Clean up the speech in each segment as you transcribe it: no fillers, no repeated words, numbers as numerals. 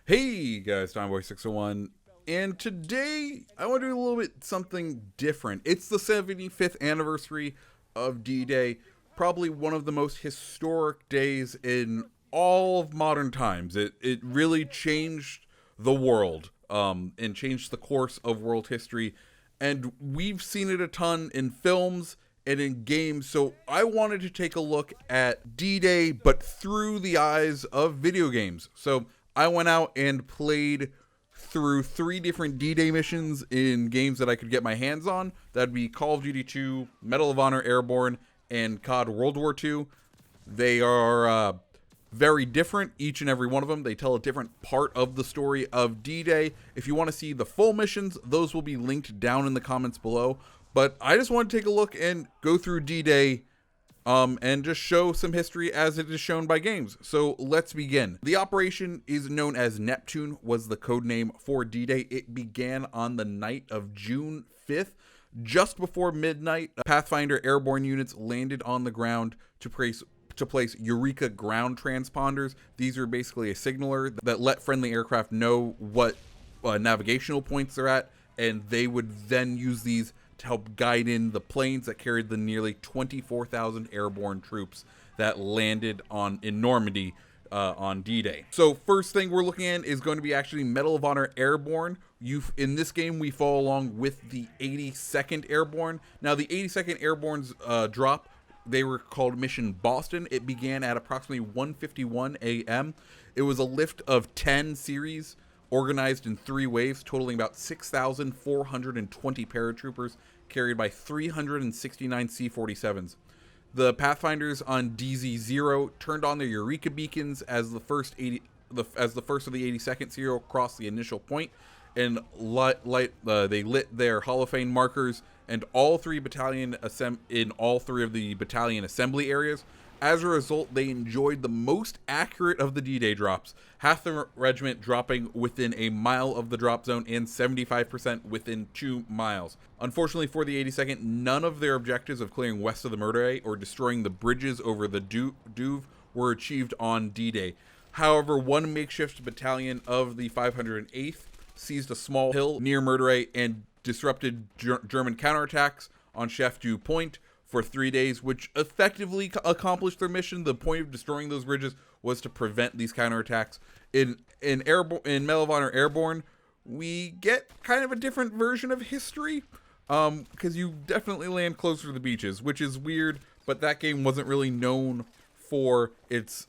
Hey guys, Tomboy601, and today I want to do a little bit something different. It's the 75th anniversary of D-Day, probably one of the most historic days in all of modern times. It really changed the world, and changed the course of world history, and we've seen it a ton in films and in games, so I wanted to take a look at D-Day, but through the eyes of video games. So I went out and played through 3 different D-Day missions in games that I could get my hands on. That'd be Call of Duty 2, Medal of Honor Airborne, and COD World War II. They are very different, each and every one of them. They tell a different part of the story of D-Day. If you want to see the full missions, those will be linked down in the comments below. But I just want to take a look and go through D-Day and just show some history as it is shown by games. So let's begin. The operation is known as Neptune, was the code name for D-Day. It began on the night of June 5th. Just before midnight, Pathfinder airborne units landed on the ground to place Eureka ground transponders. These are basically a signaler that let friendly aircraft know what navigational points they're at, and they would then use these to help guide in the planes that carried the nearly 24,000 airborne troops that landed in Normandy on D-Day. So first thing we're looking at is going to be actually Medal of Honor Airborne. In this game, we follow along with the 82nd Airborne. Now, the 82nd Airborne's drop, they were called Mission Boston. It began at approximately 1:51 a.m. It was a lift of 10 series, organized in 3 waves, totaling about 6,420 paratroopers, carried by 369 C-47s. The Pathfinders on DZ-0 turned on their Eureka beacons as the first of the 82nd serial crossed the initial point, and they lit their Hall of Fame markers and all 3 in all 3 of the battalion assembly areas. As a result, they enjoyed the most accurate of the D-Day drops, half the regiment dropping within a mile of the drop zone and 75% within 2 miles. Unfortunately for the 82nd, none of their objectives of clearing west of the Murderay or destroying the bridges over the Douve were achieved on D-Day. However, one makeshift battalion of the 508th seized a small hill near Murderay and disrupted German counterattacks on Chef du Point for 3 days, which effectively accomplished their mission. The point of destroying those bridges was to prevent these counterattacks. In Medal of Honor Airborne, we get kind of a different version of history, because you definitely land closer to the beaches, which is weird, but that game wasn't really known for its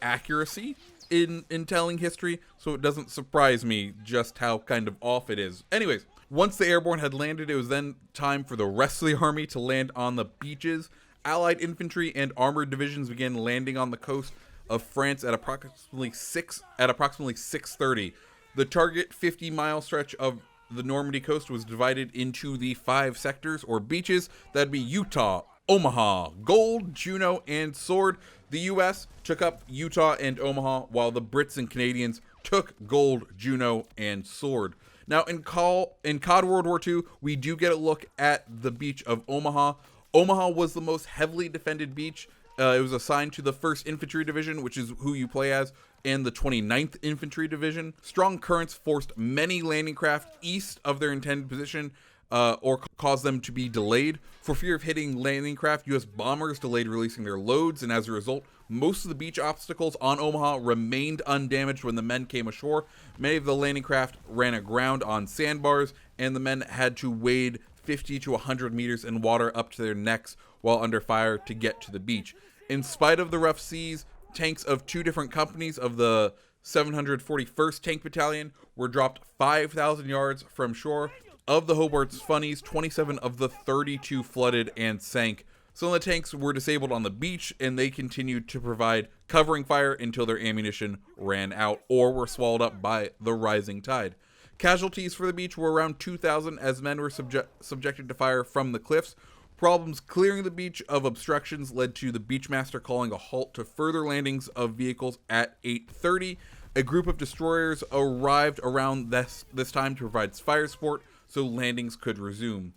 accuracy in telling history, so it doesn't surprise me just how kind of off it is. Anyways, once the airborne had landed, it was then time for the rest of the army to land on the beaches. Allied infantry and armored divisions began landing on the coast of France at approximately 6:30. The target 50-mile stretch of the Normandy coast was divided into the 5 sectors or beaches. That'd be Utah, Omaha, Gold, Juno, and Sword. The U.S. took up Utah and Omaha, while the Brits and Canadians took Gold, Juno, and Sword. Now, in COD World War II, we do get a look at the beach of Omaha. Omaha was the most heavily defended beach. It was assigned to the 1st Infantry Division, which is who you play as, and the 29th Infantry Division. Strong currents forced many landing craft east of their intended position, or caused them to be delayed. For fear of hitting landing craft, U.S. bombers delayed releasing their loads, and as a result, most of the beach obstacles on Omaha remained undamaged when the men came ashore. Many of the landing craft ran aground on sandbars, and the men had to wade 50 to 100 meters in water up to their necks while under fire to get to the beach. In spite of the rough seas, tanks of 2 different companies of the 741st Tank Battalion were dropped 5,000 yards from shore. Of the Hobart's funnies, 27 of the 32 flooded and sank. Some of the tanks were disabled on the beach, and they continued to provide covering fire until their ammunition ran out or were swallowed up by the rising tide. Casualties for the beach were around 2,000 as men were subjected to fire from the cliffs. Problems clearing the beach of obstructions led to the beachmaster calling a halt to further landings of vehicles at 8:30. A group of destroyers arrived around this time to provide fire support so landings could resume.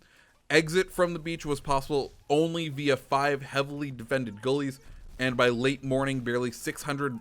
Exit from the beach was possible only via 5 heavily defended gullies, and by late morning, barely 600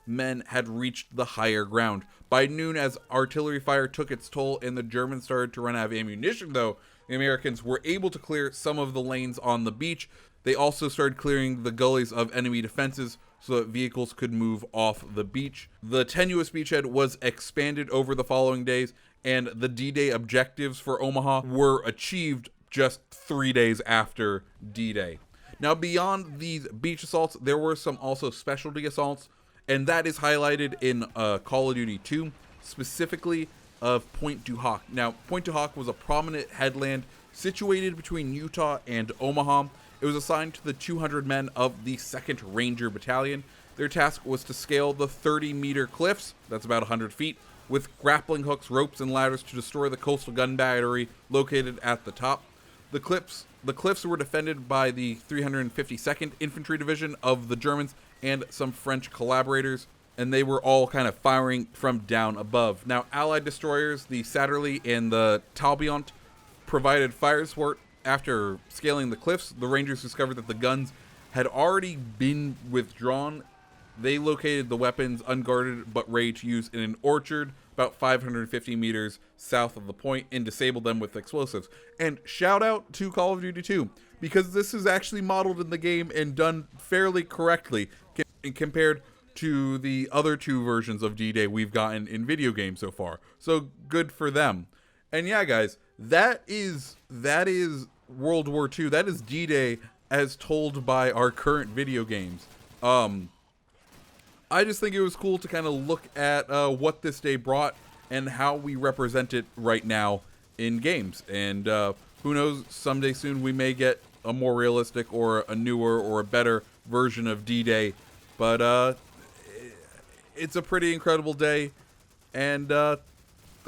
men had reached the higher ground. By noon, as artillery fire took its toll and the Germans started to run out of ammunition, though, the Americans were able to clear some of the lanes on the beach. They also started clearing the gullies of enemy defenses so that vehicles could move off the beach. The tenuous beachhead was expanded over the following days, and the D-Day objectives for Omaha were achieved just 3 days after D-Day. Now, beyond these beach assaults, there were some also specialty assaults, and that is highlighted in Call of Duty 2, specifically of Point du Hoc. Now, Point du Hoc was a prominent headland situated between Utah and Omaha. It was assigned to the 200 men of the 2nd Ranger Battalion. Their task was to scale the 30-meter cliffs, that's about 100 feet, with grappling hooks, ropes, and ladders to destroy the coastal gun battery located at the top. The cliffs were defended by the 352nd Infantry Division of the Germans and some French collaborators, and they were all kind of firing from down above. Now, Allied destroyers, the Satterlee and the Talbot, provided fire support. After scaling the cliffs, the Rangers discovered that the guns had already been withdrawn. They located the weapons unguarded but ready to use in an orchard about 550 meters south of the point and disabled them with explosives. And shout out to Call of Duty 2, because this is actually modeled in the game and done fairly correctly compared to the other 2 versions of D-Day we've gotten in video games so far. So good for them. And yeah, guys, that is World War II. That is D-Day as told by our current video games. I just think it was cool to kind of look at what this day brought and how we represent it right now in games. And who knows, someday soon we may get a more realistic or a newer or a better version of D-Day. But it's a pretty incredible day, and I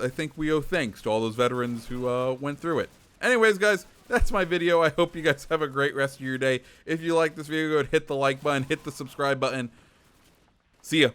think we owe thanks to all those veterans who went through it. Anyways, guys, that's my video. I hope you guys have a great rest of your day. If you like this video, go ahead and hit the like button, hit the subscribe button. See ya.